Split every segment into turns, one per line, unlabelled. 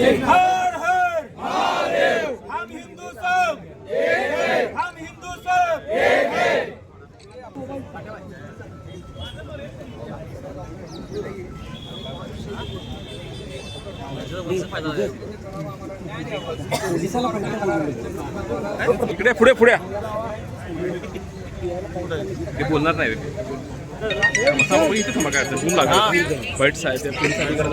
हर हर महादेव। हम हिंदू सब एक है, हम हिंदू सब एक है।
इकडे पुढे पुढे ते बोलणार नाही इथे थांबा काय बूम लागला फाईट्स आहे ते पोलिसांनी करत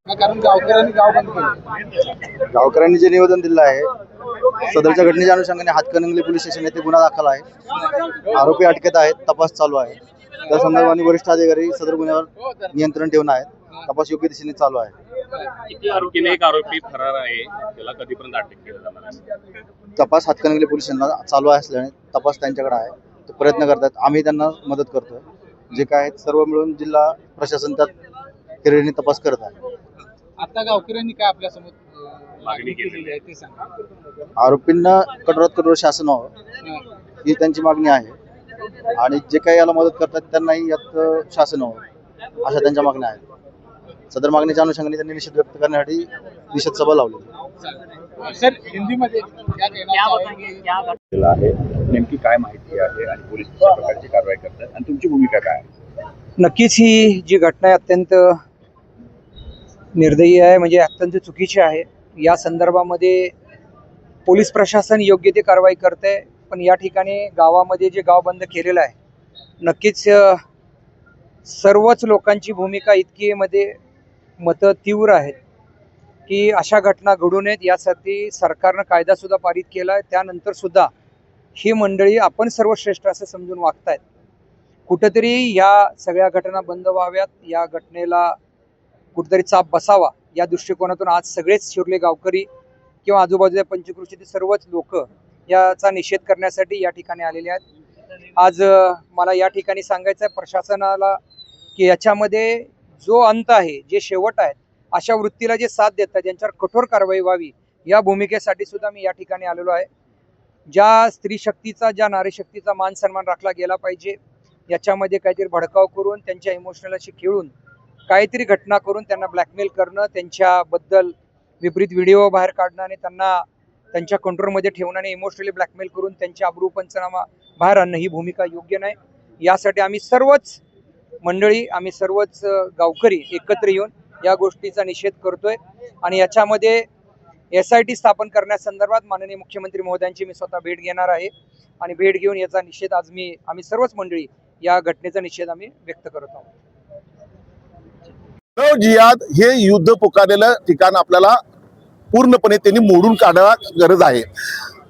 कारण गावकऱ्यांनी गाव बंद केलं। गावकऱ्यांनी जे निवेदन दिलं आहे सदरच्या घटनेच्या अनुषंगाने हातकणंगले पोलीस स्टेशन येथे गुन्हा दाखल आहे। आरोपी अटकेत आहेत, तपास चालू आहे। त्या संदर्भाने वरिष्ठ अधिकारी सदर गुन्ह्यावर नियंत्रण ठेवून आहेत। तपास योग्य दिशेने चालू आहे।
आणखीन एक आरोपी फरार आहे, त्याला कधीपर्यंत अटक केलं जाणार?
तपास हातकणंगले पोलिसांना चालू असल्याने तपास त्यांच्याकडे आहे, ते प्रयत्न करतात, आम्ही त्यांना मदत करतोय। जे काय सर्व मिळून जिल्हा प्रशासन त्यात हिरिरीने तपास करत आहे।
आता गावकऱ्यांनी काय आपल्या समोर
मागणी केलेली आहे
ते सांगा।
आरोपींना कठोरात कठोर शासन व्हावं ही त्यांची मागणी आहे आणि जे काही याला मदत करतात त्यांनाही यात शासन व्हावं अशा त्यांच्या मागण्या आहेत। सदर मागणीच्या अनुषंगाने त्यांनी निषेध व्यक्त करण्यासाठी निषेध सभा लावली।
सर हिंदीमध्ये क्या कहना
आहे, नेमकी काय माहिती आहे आणि पोलीस कशा प्रकारची कारवाई करतात आणि तुमची भूमिका काय आहे?
नक्कीच ही जी घटना आहे अत्यंत निर्दयी आहे, म्हणजे अत्यंत चुकीची आहे। या संदर्भामध्ये पोलीस प्रशासन योग्य ते कारवाई करते, पण या ठिकाणी गावामध्ये जे गाव बंद केलेलं आहे नक्कीच सर्वच लोकांची भूमिका इतकी मतं तीव्र आहेत की अशा घटना घडू नयेत यासाठी सरकारनं कायदासुद्धा पारित केला आहे। त्यानंतर सुद्धा ही मंडळी आपण सर्वश्रेष्ठ असं समजून वागतायत। कुठंतरी या सगळ्या घटना बंद व्हाव्यात, या घटनेला कुठेतरी चाप बसावा या दृष्टिकोनातून आज सगळेच शिरले गावकरी किंवा आजूबाजूच्या पंचक्रोशीतील सर्वच लोक याचा निषेध करण्यासाठी या ठिकाणी आलेले आहेत। आज मला या ठिकाणी सांगायचं आहे प्रशासनाला की याच्यामध्ये जो अंत आहे, जे शेवट आहेत, अशा वृत्तीला जे साथ देतात ज्यांच्यावर कठोर कारवाई व्हावी या भूमिकेसाठी सुद्धा मी या ठिकाणी आलेलो आहे। ज्या स्त्री शक्तीचा, ज्या नारी शक्तीचा मान सन्मान राखला गेला पाहिजे, याच्यामध्ये काहीतरी भडकाव करून त्यांच्या इमोशनलशी खेळून काहीतरी घटना करून त्यांना ब्लॅकमेल करणं, त्यांच्याबद्दल विपरीत व्हिडिओ बाहेर काढणं आणि त्यांना त्यांच्या कंट्रोलमध्ये ठेवणं आणि इमोशनली ब्लॅकमेल करून त्यांच्या अब्रू पंचनामा बाहेर आणणं ही भूमिका योग्य नाही। यासाठी आम्ही सर्वच मंडळी, आम्ही सर्वच गावकरी एकत्र येऊन या गोष्टीचा निषेध करतोय आणि याच्यामध्ये SIT स्थापन करण्यासंदर्भात माननीय मुख्यमंत्री महोदयांची मी स्वतः भेट घेणार आहे आणि भेट घेऊन याचा निषेध आज आम्ही सर्वच मंडळी या घटनेचा निषेध आम्ही व्यक्त करत आहोत।
लव जिहाद हे युद्ध पुकारलेलं ठिकाण आपल्याला पूर्णपणे त्यांनी मोडून काढायला गरज आहे।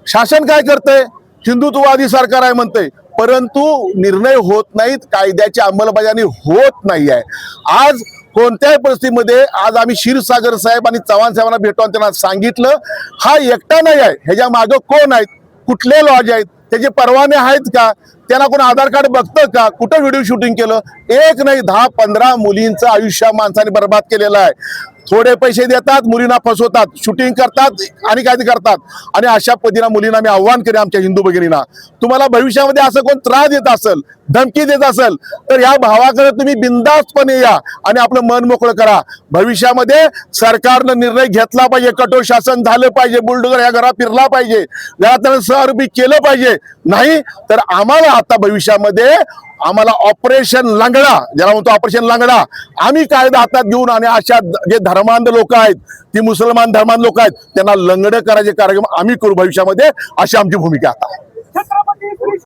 शासन काय करतंय? हिंदुत्ववादी सरकार आहे म्हणतंय, परंतु निर्णय होत नाहीत, कायद्याची अंमलबजावणी होत नाही आहे। आज कोणत्याही परिस्थितीमध्ये आज आम्ही क्षीरसागर साहेब आणि चव्हाण साहेबांना भेटून त्यांना सांगितलं हा एकटा नाही आहे, ह्याच्या मागं कोण आहेत, कुठले लॉज आहेत, त्याचे परवाने आहेत का, त्यांना कोण आधार कार्ड बघतं का, कुठं व्हिडिओ शूटिंग केलं, एक नाही 10-15 मुलींचं आयुष्य माणसाने बर्बाद केलेलं आहे। थोडे पैसे देतात, मुलींना फसवतात, शूटिंग करतात आणि काय करतात आणि अशा पद्धतीने मुलींना मी आव्हान करेन आमच्या हिंदू भगिनींना, तुम्हाला भविष्यामध्ये असं कोण त्रास देत असेल, धमकी देत असेल तर या भावाकडे तुम्ही बिनधास्तपणे या आणि आपलं मन मोकळं करा। भविष्यामध्ये सरकारनं निर्णय घेतला पाहिजे, कठोर शासन झालं पाहिजे, बुलडोजर या घरात फिरला पाहिजे, घरात सहआरोपी केलं पाहिजे। नाही तर आम्हाला आता भविष्यामध्ये आम्हाला ऑपरेशन लंगडा, ज्याला म्हणतो ऑपरेशन लंगडा, आम्ही कायदा हातात घेऊन आणि अशा जे धर्मांध लोक आहेत, ती मुसलमान धर्मांध लोक आहेत, त्यांना लंगडं करायचे कार्यक्रम आम्ही करू भविष्यामध्ये, अशी आमची भूमिका आता आहे।